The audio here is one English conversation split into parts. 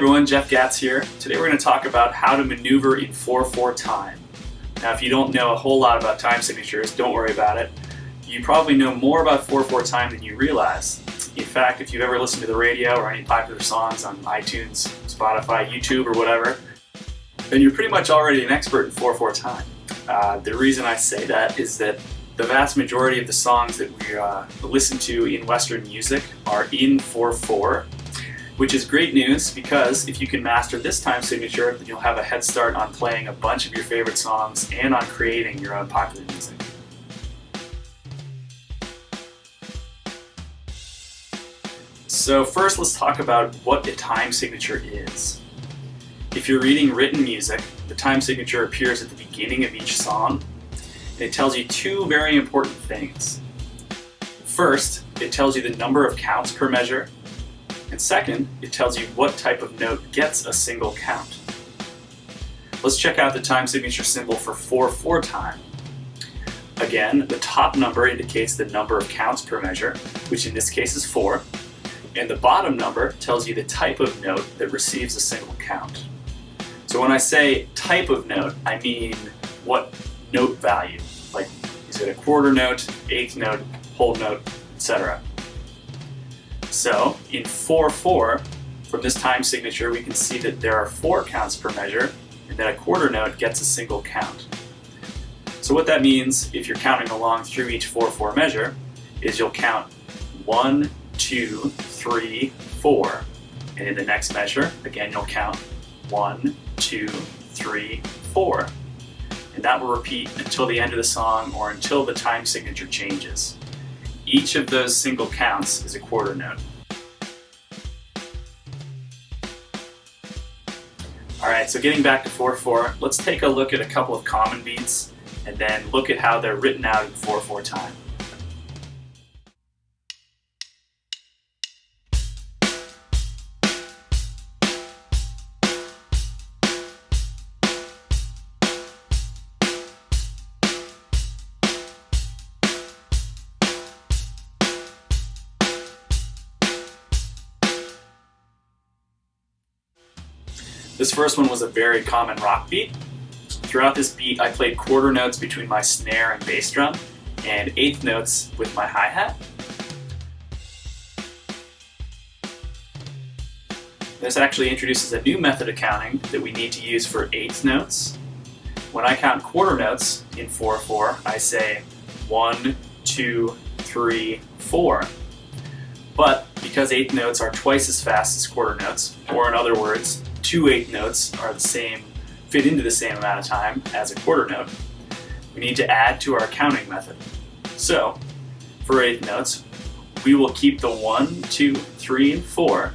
everyone, Jeff Gatz here. Today we're going to talk about how to maneuver in 4/4 time. Now if you don't know a whole lot about time signatures, don't worry about it. You probably know more about 4/4 time than you realize. In fact, if you've ever listened to the radio or any popular songs on iTunes, Spotify, YouTube, or whatever, then you're pretty much already an expert in 4/4 time. The reason I say that is that the vast majority of the songs that we listen to in Western music are in 4/4, which is great news because if you can master this time signature, then you'll have a head start on playing a bunch of your favorite songs and on creating your own popular music. So first, let's talk about what a time signature is. If you're reading written music, the time signature appears at the beginning of each song, and it tells you two very important things. First, it tells you the number of counts per measure, and second, it tells you what type of note gets a single count. Let's check out the time signature symbol for 4/4 time. Again, the top number indicates the number of counts per measure, which in this case is 4, and the bottom number tells you the type of note that receives a single count. So when I say type of note, I mean what note value, like is it a quarter note, eighth note, whole note, etc. So in 4/4, from this time signature, we can see that there are 4 counts per measure and that a quarter note gets a single count. So what that means, if you're counting along through each 4/4 measure, is you'll count 1, 2, 3, 4, and in the next measure, again, you'll count 1, 2, 3, 4. And that will repeat until the end of the song or until the time signature changes. Each of those single counts is a quarter note. Alright, so getting back to 4/4, let's take a look at a couple of common beats and then look at how they're written out in 4/4 time. This first one was a very common rock beat. Throughout this beat, I played quarter notes between my snare and bass drum, and eighth notes with my hi-hat. This actually introduces a new method of counting that we need to use for eighth notes. When I count quarter notes in 4/4, I say 1, 2, 3, 4. But because eighth notes are twice as fast as quarter notes, or in other words, 2 eighth notes are fit into the same amount of time as a quarter note, we need to add to our counting method. So, for eighth notes, we will keep the 1, 2, 3, and 4,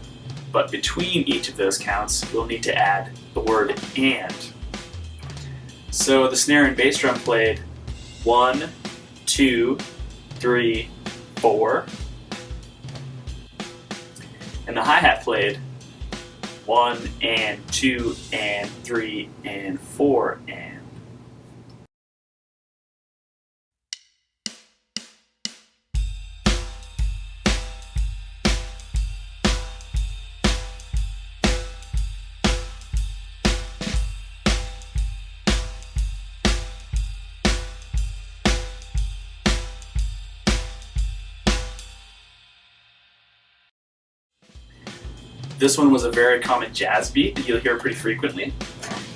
but between each of those counts, we'll need to add the word and. So the snare and bass drum played 1, 2, 3, 4, and the hi-hat played 1 and 2 and 3 and 4 and. This one was a very common jazz beat that you'll hear pretty frequently.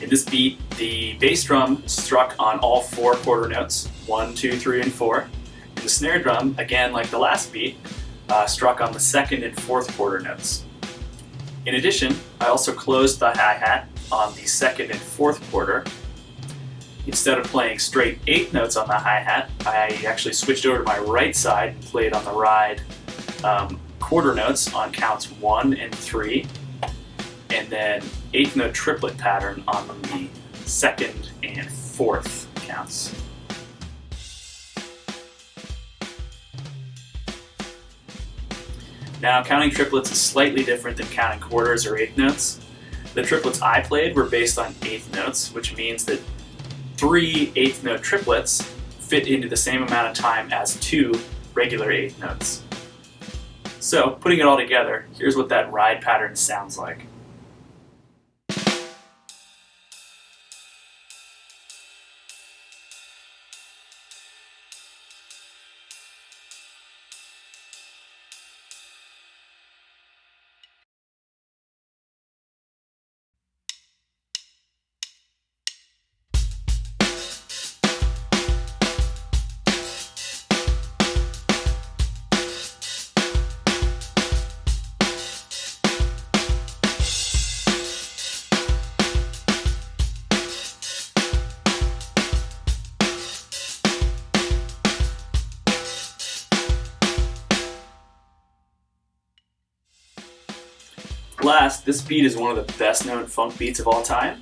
In this beat, the bass drum struck on all 4 quarter notes, 1, 2, 3, and 4. And the snare drum, again like the last beat, struck on the 2nd and 4th quarter notes. In addition, I also closed the hi-hat on the 2nd and 4th quarter. Instead of playing straight 8th notes on the hi-hat, I actually switched over to my right side and played on the ride quarter notes on counts 1 and 3, and then 8th note triplet pattern on the 2nd and 4th counts. Now, counting triplets is slightly different than counting quarters or 8th notes. The triplets I played were based on 8th notes, which means that 3 8th note triplets fit into the same amount of time as 2 regular 8th notes. So, putting it all together, here's what that ride pattern sounds like. last, this beat is one of the best known funk beats of all time.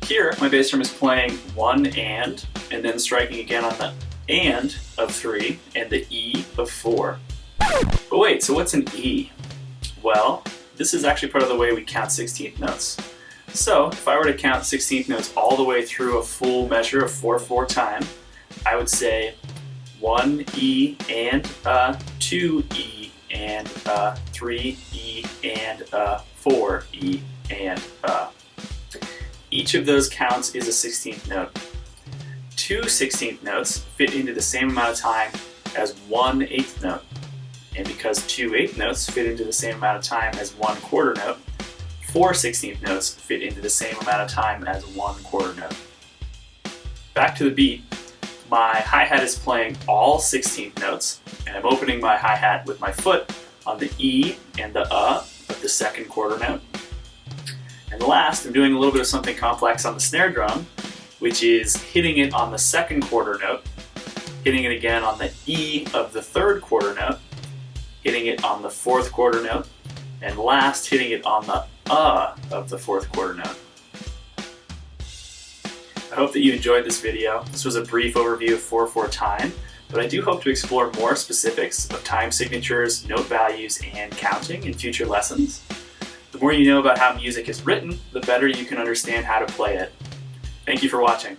Here, my bass drum is playing one and then striking again on the and of 3 and the E of 4. But wait, so what's an E? Well, this is actually part of the way we count 16th notes. So, if I were to count 16th notes all the way through a full measure of 4/4 time, I would say 1 E and 2 E and 3 E and 4 E and Each of those counts is a 16th note. 2 16th notes fit into the same amount of time as 1 8th note. And because 2 8th notes fit into the same amount of time as 1 quarter note, 4 16th notes fit into the same amount of time as 1 quarter note. Back to the beat, my hi-hat is playing all 16th notes, and I'm opening my hi-hat with my foot on the E and the of the second quarter note. And last, I'm doing a little bit of something complex on the snare drum, which is hitting it on the second quarter note, hitting it again on the E of the third quarter note, hitting it on the fourth quarter note, and last hitting it on the of the fourth quarter note. I hope that you enjoyed this video. This was a brief overview of 4/4 time, but I do hope to explore more specifics of time signatures, note values, and counting in future lessons. The more you know about how music is written, the better you can understand how to play it. Thank you for watching.